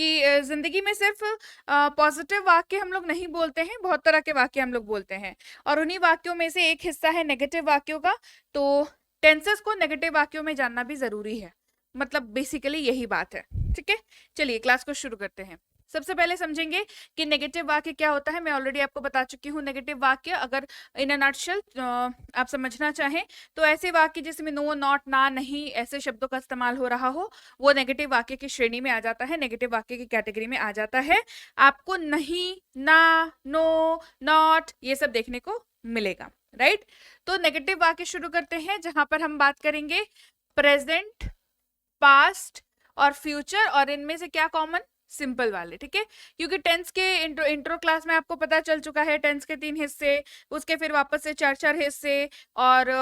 कि जिंदगी में सिर्फ पॉजिटिव वाक्य हम लोग नहीं बोलते हैं, बहुत तरह के वाक्य हम लोग बोलते हैं, और उन्हीं वाक्यों में से एक हिस्सा है नेगेटिव वाक्यों का। तो टेंसेस को नेगेटिव वाक्यों में जानना भी जरूरी है, मतलब बेसिकली यही बात है। ठीक है, चलिए क्लास को शुरू करते हैं। सबसे पहले समझेंगे कि नेगेटिव वाक्य क्या होता है। मैं ऑलरेडी आपको बता चुकी हूँ नेगेटिव वाक्य, अगर इन अ नटशेल आप समझना चाहें तो ऐसे वाक्य जिसमें नो, नॉट, ना, नहीं ऐसे शब्दों का इस्तेमाल हो रहा हो वो नेगेटिव वाक्य की श्रेणी में आ जाता है, नेगेटिव वाक्य की कैटेगरी में आ जाता है। आपको नहीं, ना, नो, नॉट ये सब देखने को मिलेगा, राइट। तो नेगेटिव वाक्य शुरू करते हैं, जहां पर हम बात करेंगे प्रेजेंट, पास्ट और फ्यूचर, और इनमें से क्या कॉमन, सिंपल वाले। ठीक है, क्योंकि टेंस के इंट्रो क्लास में आपको पता चल चुका है टेंस के 3 हिस्से, उसके फिर वापस से 4 हिस्से, और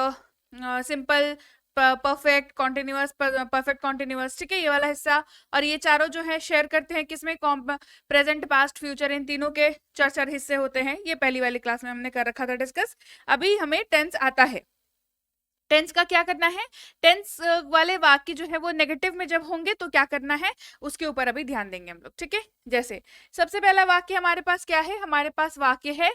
simple, perfect, continuous, perfect continuous. ठीक है, ये वाला हिस्सा, और ये चारों जो है शेयर करते हैं किसमें, प्रेजेंट, पास्ट, फ्यूचर, इन तीनों के 4 हिस्से होते हैं। ये पहली वाली क्लास में हमने कर रखा था डिस्कस। अभी हमें टेंस आता है। टेंस का क्या करना है, टेंस वाले वाक्य जो है वो नेगेटिव में जब होंगे तो क्या करना है उसके ऊपर अभी ध्यान देंगे हम लोग। ठीक है, जैसे सबसे पहला वाक्य हमारे पास क्या है, हमारे पास वाक्य है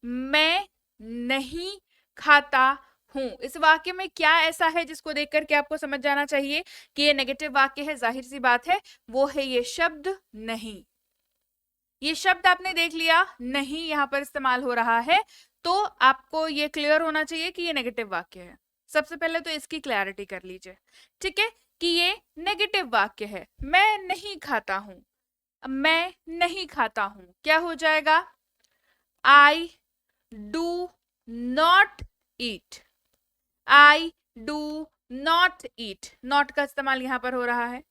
मैं नहीं खाता हूं। इस वाक्य में क्या ऐसा है जिसको देख करके आपको समझ जाना चाहिए कि ये नेगेटिव वाक्य है, जाहिर सी बात है, वो है ये शब्द नहीं। ये शब्द आपने देख लिया, नहीं यहां पर इस्तेमाल हो रहा है, तो आपको ये क्लियर होना चाहिए कि ये नेगेटिव वाक्य है। सबसे पहले तो इसकी क्लैरिटी कर लीजिए, ठीक है, कि ये नेगेटिव वाक्य है। मैं नहीं खाता हूं, मैं नहीं खाता हूं क्या हो जाएगा, I do not eat, I do not eat. Not का इस्तेमाल यहां पर हो रहा है,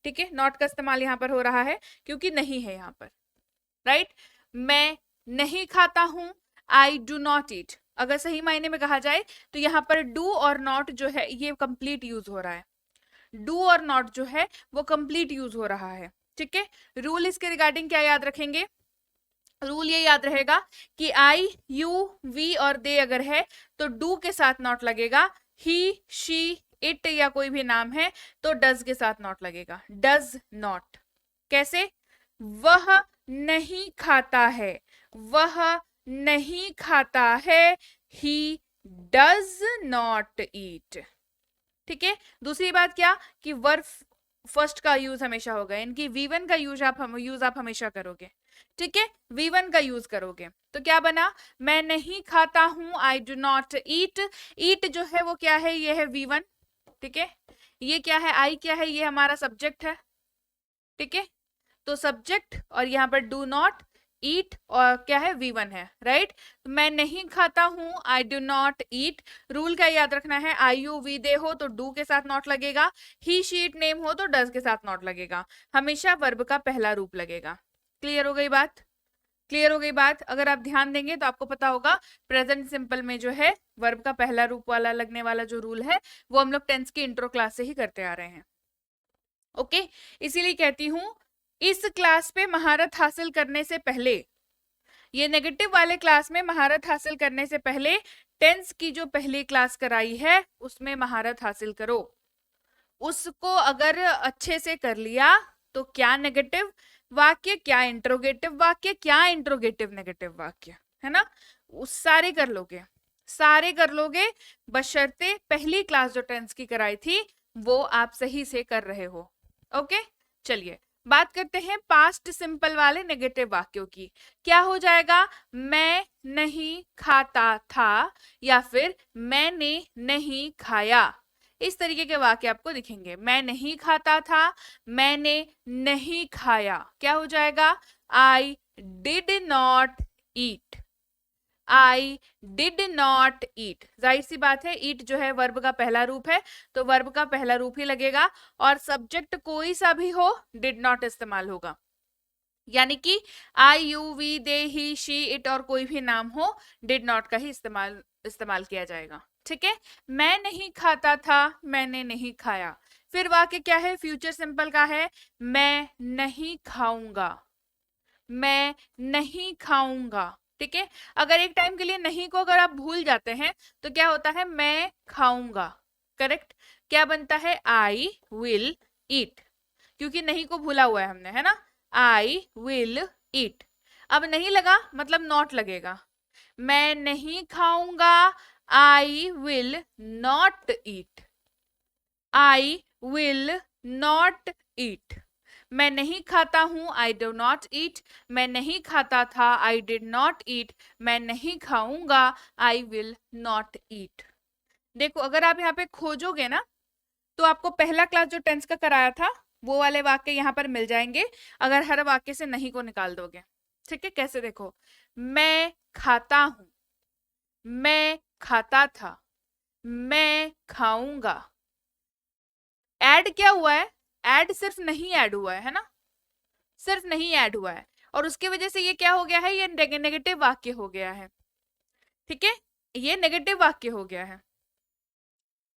ठीक है, नॉट का इस्तेमाल यहां पर हो रहा है क्योंकि नहीं है यहां पर, राइट। मैं नहीं खाता हूं, आई डू नॉट ईट। अगर सही मायने में कहा जाए तो यहाँ पर डू और नॉट जो है ये कंप्लीट यूज हो रहा है, डू और नॉट जो है वो कंप्लीट यूज हो रहा है। ठीक है, रूल इसके रिगार्डिंग क्या याद रखेंगे, रूल ये याद रहेगा कि आई, यू, वी और दे अगर है तो डू के साथ नॉट लगेगा, ही, शी, इट या कोई भी नाम है तो डज के साथ नॉट लगेगा, डज नॉट। कैसे, वह नहीं खाता है, वह नहीं खाता है, ही डज नॉट ईट। ठीक है, दूसरी बात क्या कि वर्ब फर्स्ट का यूज हमेशा होगा, इनकी V1 का यूज आप हमेशा करोगे। ठीक है, V1 का यूज करोगे तो क्या बना, मैं नहीं खाता हूं, आई डू नॉट ईट। ईट जो है वो क्या है, ये है V1। ठीक है, ये क्या है, आई क्या है, ये हमारा सब्जेक्ट है। ठीक है, तो सब्जेक्ट और यहाँ पर डू नॉट, ईट और क्या है V1 है, राइट। मैं नहीं खाता हूं, I do not eat. Rule क्या याद रखना है, आई, यू, वी, दे हो तो डू के साथ नॉट लगेगा, ही, शी, इट, नेम हो तो डज के साथ नॉट लगेगा, हमेशा वर्ब का पहला रूप लगेगा। क्लियर हो गई बात, क्लियर हो गई बात। अगर आप ध्यान देंगे तो आपको पता होगा प्रेजेंट सिंपल में जो है वर्ब का पहला रूप वाला लगने वाला जो रूल है वो हम लोग टेंस की इंट्रो क्लास से ही करते आ रहे हैं। ओके, इसीलिए कहती हूं इस क्लास पे महारत हासिल करने से पहले, ये नेगेटिव वाले क्लास में महारत हासिल करने से पहले टेंस की जो पहली क्लास कराई है उसमें महारत हासिल करो। उसको अगर अच्छे से कर लिया तो क्या नेगेटिव वाक्य, क्या इंट्रोगेटिव वाक्य, क्या इंट्रोगेटिव नेगेटिव वाक्य, है ना, उस सारे कर लोगे, सारे कर लोगे, बशर्ते पहली क्लास जो टेंस की कराई थी वो आप सही से कर रहे हो। ओके, चलिए बात करते हैं पास्ट सिंपल वाले नेगेटिव वाक्यों की। क्या हो जाएगा, मैं नहीं खाता था या फिर मैंने नहीं खाया, इस तरीके के वाक्य आपको दिखेंगे। मैं नहीं खाता था, मैंने नहीं खाया, क्या हो जाएगा, I did not eat, I did not eat. जाहिर सी बात है ईट जो है वर्ब का पहला रूप है तो वर्ब का पहला रूप ही लगेगा, और सब्जेक्ट कोई सा भी हो डिड नॉट इस्तेमाल होगा, यानी कि I, you, we, they, he, she, it और कोई भी नाम हो डिड नॉट का ही इस्तेमाल किया जाएगा। ठीक है, मैं नहीं खाता था, मैंने नहीं खाया। फिर वाक्य क्या है, फ्यूचर सिंपल का है, मैं नहीं खाऊंगा, मैं नहीं खाऊंगा। ठीक है, अगर एक टाइम के लिए नहीं को अगर आप भूल जाते हैं तो क्या होता है, मैं खाऊंगा, करेक्ट, क्या बनता है, आई विल ईट, क्योंकि नहीं को भूला हुआ है हमने, है ना, आई विल ईट। अब नहीं लगा मतलब नॉट लगेगा। मैं नहीं खाऊंगा, आई will not eat. I will not eat. मैं नहीं खाता हूं, आई डू नॉट ईट। मैं नहीं खाता था, आई डिड नॉट ईट। मैं नहीं खाऊंगा, आई विल नॉट ईट। देखो अगर आप यहाँ पे खोजोगे ना तो आपको पहला क्लास जो टेंस का कराया था वो वाले वाक्य यहाँ पर मिल जाएंगे, अगर हर वाक्य से नहीं को निकाल दोगे। ठीक है, कैसे देखो, मैं खाता हूं, मैं खाता था, मैं खाऊंगा। ऐड क्या हुआ है? ऐड सिर्फ नहीं ऐड हुआ है ना, सिर्फ नहीं ऐड हुआ है, और उसकी वजह से ये क्या हो गया है, ये नेगेटिव वाक्य हो गया है। ठीक है, ये नेगेटिव वाक्य हो गया है।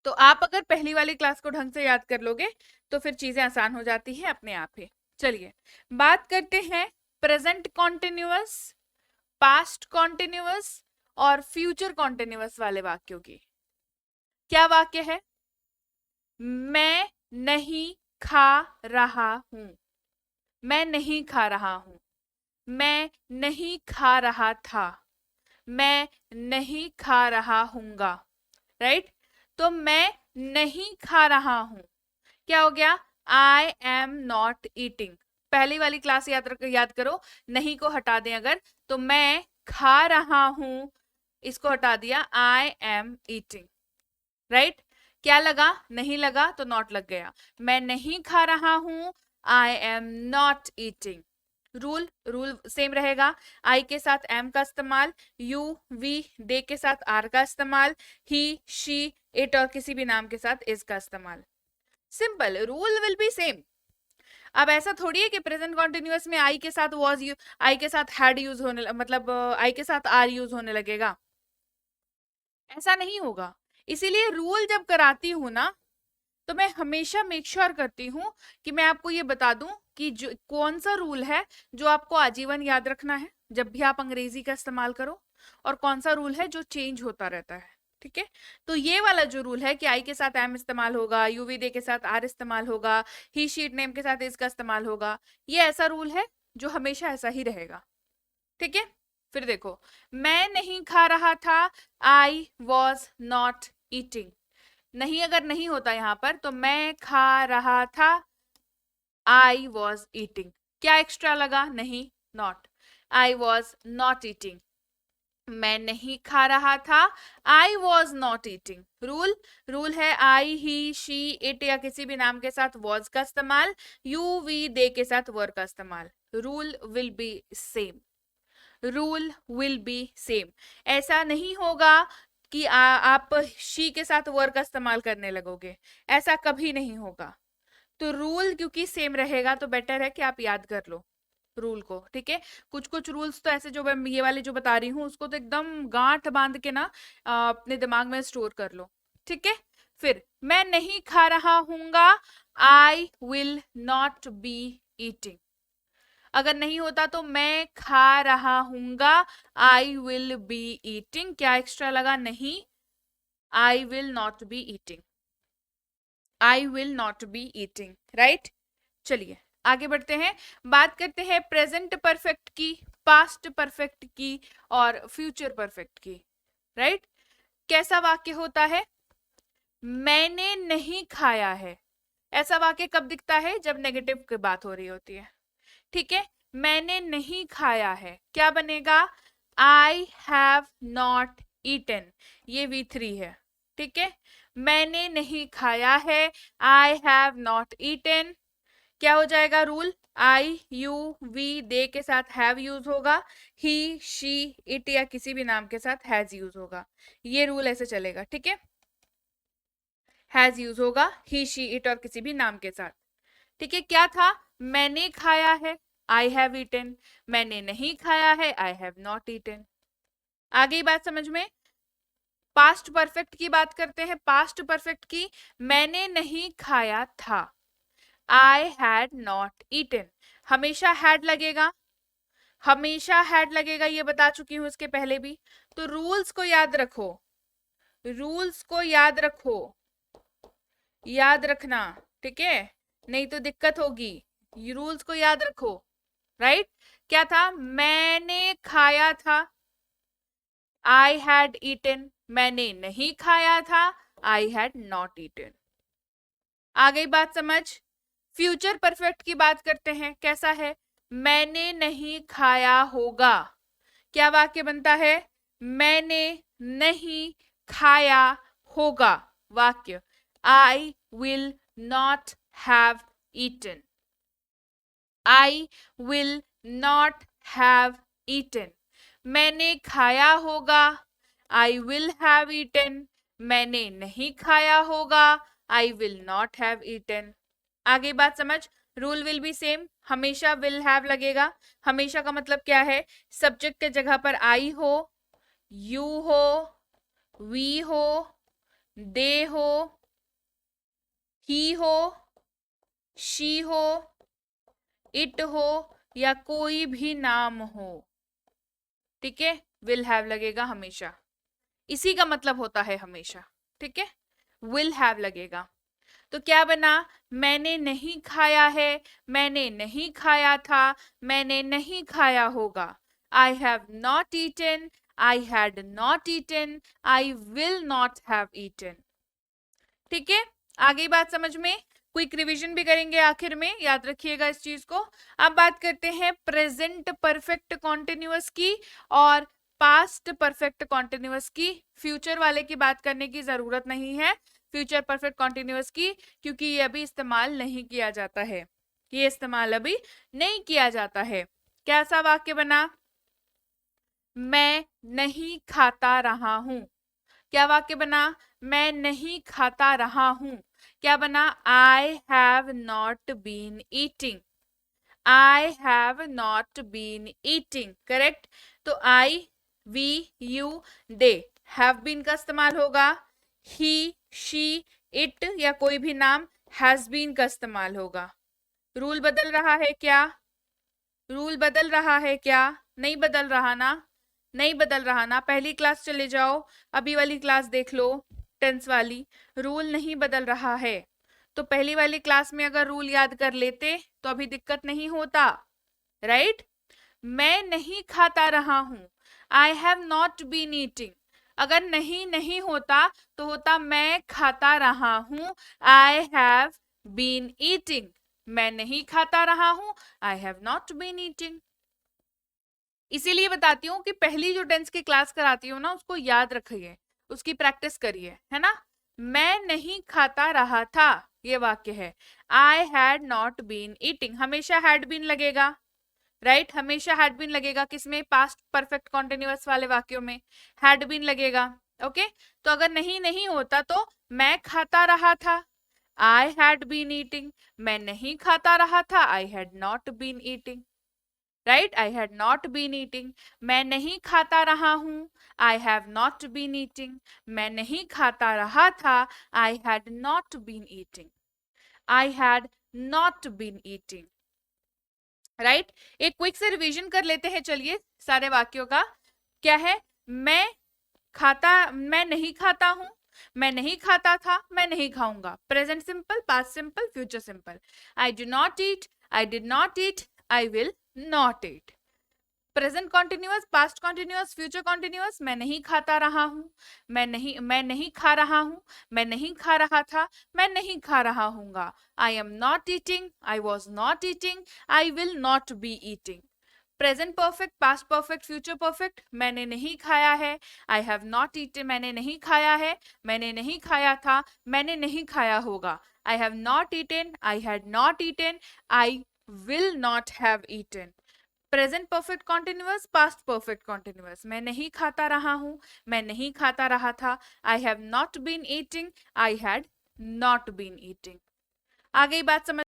तो आप अगर पहली वाली क्लास को ढंग से याद कर लोगे तो फिर चीजें आसान हो जाती है अपने आप ही। चलिए बात करते हैं प्रेजेंट कॉन्टिन्यूअस, पास्ट कॉन्टिन्यूअस और फ्यूचर कॉन्टिन्यूअस वाले वाक्यों की। क्या वाक्य है? मैं नहीं खा रहा हूं, मैं नहीं खा रहा हूं। मैं नहीं खा रहा था, मैं नहीं खा रहा हूंगा। राइट, तो मैं नहीं खा रहा हूं क्या हो गया? आई एम नॉट ईटिंग। पहली वाली क्लास याद करो, नहीं को हटा दें अगर, तो मैं खा रहा हूं, इसको हटा दिया, आई एम ईटिंग। राइट, क्या लगा? नहीं लगा तो नॉट लग गया। मैं नहीं खा रहा हूं, आई am not eating. Rule same रहेगा। आई के साथ एम का इस्तेमाल, यू वी दे के साथ आर का इस्तेमाल, ही शी इट और किसी भी नाम के साथ इज का इस्तेमाल। Simple, rule will be same. अब ऐसा थोड़ी है कि प्रेजेंट कॉन्टिन्यूअस में आई के साथ वॉज आई के साथ हैड यूज होने, मतलब आई के साथ आर यूज होने लगेगा, ऐसा नहीं होगा। इसीलिए रूल जब कराती हूं ना तो मैं हमेशा मेक श्योर करती हूँ कि मैं आपको ये बता दूं कि जो कौन सा रूल है जो आपको आजीवन याद रखना है जब भी आप अंग्रेजी का इस्तेमाल करो, और कौन सा रूल है जो चेंज होता रहता है। ठीक है, तो ये वाला जो रूल है कि आई के साथ एम इस्तेमाल होगा, यूवीडे के साथ आर इस्तेमाल होगा, ही शीट नेम के साथ इसका इस्तेमाल होगा, ये ऐसा रूल है जो हमेशा ऐसा ही रहेगा। ठीक है, फिर देखो, मैं नहीं खा रहा था, आई वॉज नॉट ईटिंग। नहीं अगर नहीं होता यहां पर तो मैं खा रहा था, आई वॉज ईटिंग। क्या एक्स्ट्रा लगा? नहीं, not. I was not eating. मैं नहीं खा रहा था, आई वॉज नॉट ईटिंग। रूल है आई ही शी इट या किसी भी नाम के साथ वॉज का इस्तेमाल, यू वी दे के साथ वर का इस्तेमाल। Rule will be same, rule will be same. ऐसा नहीं होगा कि आप शी के साथ वर का इस्तेमाल करने लगोगे, ऐसा कभी नहीं होगा। तो रूल क्योंकि सेम रहेगा तो बेटर है कि आप याद कर लो रूल को। ठीक है, कुछ कुछ रूल्स तो ऐसे जो मैं ये वाले जो बता रही हूँ उसको तो एकदम गांठ बांध के ना अपने दिमाग में स्टोर कर लो। ठीक है, फिर मैं नहीं खा रहा हूंगा, I will not be eating. अगर नहीं होता तो मैं खा रहा हूंगा, आई विल बी ईटिंग। क्या एक्स्ट्रा लगा? नहीं, I will not be eating, I will not be eating. Right, चलिए आगे बढ़ते हैं, बात करते हैं प्रेजेंट परफेक्ट की, पास्ट परफेक्ट की और फ्यूचर परफेक्ट की। राइट, कैसा वाक्य होता है? मैंने नहीं खाया है। ऐसा वाक्य कब दिखता है? जब नेगेटिव की बात हो रही होती है। ठीक है, मैंने नहीं खाया है, क्या बनेगा? I have not eaten. ये V3 है। ठीक है, मैंने नहीं खाया है, आई हैव नॉट ईटन। क्या हो जाएगा रूल? आई यू वी दे के साथ हैव यूज होगा, ही शी इट या किसी भी नाम के साथ हैज यूज होगा। ये रूल ऐसे चलेगा। ठीक है, हैज यूज होगा ही शी इट और किसी भी नाम के साथ। ठीक है, क्या था? मैंने खाया है, आई हैव ईटन। मैंने नहीं खाया है, आई हैव नॉट ईटन। आ गई बात समझ में? पास्ट परफेक्ट की बात करते हैं, पास्ट परफेक्ट की। मैंने नहीं खाया था, आई हैड नॉट ईटन। हमेशा हैड लगेगा, हमेशा हैड लगेगा, ये बता चुकी हूं इसके पहले भी। तो रूल्स को याद रखो, रूल्स को याद रखो, याद रखना। ठीक है, नहीं तो दिक्कत होगी। रूल्स को याद रखो। राइट? क्या था? मैंने खाया था, आई हैड ईटन। मैंने नहीं खाया था, आई हैड नॉट ईटन। आ गई बात समझ? फ्यूचर परफेक्ट की बात करते हैं, कैसा है? मैंने नहीं खाया होगा। क्या वाक्य बनता है? मैंने नहीं खाया होगा। वाक्य I will not have eaten. I will not have eaten. मैंने खाया होगा, आई विल हैव ईटन। मैंने नहीं खाया होगा, I will not have eaten. आगे बात समझ? रूल विल बी सेम, हमेशा विल हैव लगेगा। हमेशा का मतलब क्या है? सब्जेक्ट के जगह पर आई हो, यू हो, वी हो, दे हो, ही हो, शी हो, इट हो, या कोई भी नाम हो, ठीक है? विल हैव लगेगा हमेशा, इसी का मतलब होता है हमेशा, ठीक है? विल हैव लगेगा। तो क्या बना? मैंने नहीं खाया है, मैंने नहीं खाया था, मैंने नहीं खाया होगा। I have not eaten, I had not eaten, I will not have eaten. ठीक है? आगे बात समझ में? क्विक रिवीजन भी करेंगे आखिर में, याद रखिएगा इस चीज को। अब बात करते हैं प्रेजेंट परफेक्ट कॉन्टिन्यूअस की और पास्ट परफेक्ट कॉन्टिन्यूअस की। फ्यूचर वाले की बात करने की जरूरत नहीं है, फ्यूचर परफेक्ट कॉन्टिन्यूअस की, क्योंकि ये अभी इस्तेमाल नहीं किया जाता है, ये इस्तेमाल अभी नहीं किया जाता है। कैसा वाक्य बना? मैं नहीं खाता रहा हूं। क्या वाक्य बना? मैं नहीं खाता रहा हूं। क्या बना? I have not been eating. I have not been eating, correct? तो I, we, you, they, have been का इस्तेमाल होगा। ही, शी, इट या कोई भी नाम हैज बीन का इस्तेमाल होगा। रूल बदल रहा है क्या? रूल बदल रहा है क्या? नहीं बदल रहा ना? नहीं बदल रहा ना? पहली क्लास चले जाओ, अभी वाली क्लास देख लो, टेंस वाली। रूल नहीं बदल रहा है। तो पहली वाली क्लास में अगर रूल याद कर लेते तो अभी दिक्कत नहीं होता, राइट? मैं नहीं खाता रहा हूं, I have not been eating. अगर नहीं नहीं होता तो होता मैं खाता रहा हूं, आई हैव बीन ईटिंग। मैं नहीं खाता रहा हूं, I have not been eating. इसीलिए बताती हूँ कि पहली जो टेंस की क्लास कराती हूँ ना, उसको याद रखिए, उसकी प्रैक्टिस करिए, है ना? मैं नहीं खाता रहा था, ये वाक्य है। I had not been eating, हमेशा हैड बीन लगेगा, राइट? हमेशा हैड बीन लगेगा किसमें? पास्ट परफेक्ट कॉन्टिन्यूअस वाले वाक्यों में हैड बीन लगेगा। ओके? तो अगर नहीं नहीं होता तो मैं खाता रहा था, आई हैड बीन ईटिंग। मैं नहीं खाता रहा था, I had not been eating, right? I had not been eating. मैं नहीं खाता रहा हूं, I have not been eating. मैं नहीं खाता रहा था, I had not been eating. I had not been eating, right? एक क्विक से रिवीजन कर लेते हैं, चलिए, सारे वाक्यों का। क्या है? मैं नहीं खाता हूं, मैं नहीं खाता था, मैं नहीं खाऊंगा। Present simple, past simple, future simple. I do not eat, I did not eat, I will not eat. Present continuous, past continuous, future continuous. मैं नहीं खाता रहा हूं, मैं नहीं खा रहा हूं, मैं नहीं खा रहा था, मैं नहीं खा रहा हूंगा। I am not eating, I was not eating, I will not be eating. Present perfect, past perfect, future perfect. मैंने नहीं खाया है, आई हैव नॉट ईटन। मैंने नहीं खाया है, मैंने नहीं खाया था, मैंने नहीं खाया होगा। I have not eaten, I had not eaten, I will not have eaten. Present perfect continuous, past perfect continuous. मैं नहीं खाता रहा हूं, मैं नहीं खाता रहा था, I have not been eating, I had not been eating. आ गई बात समझ?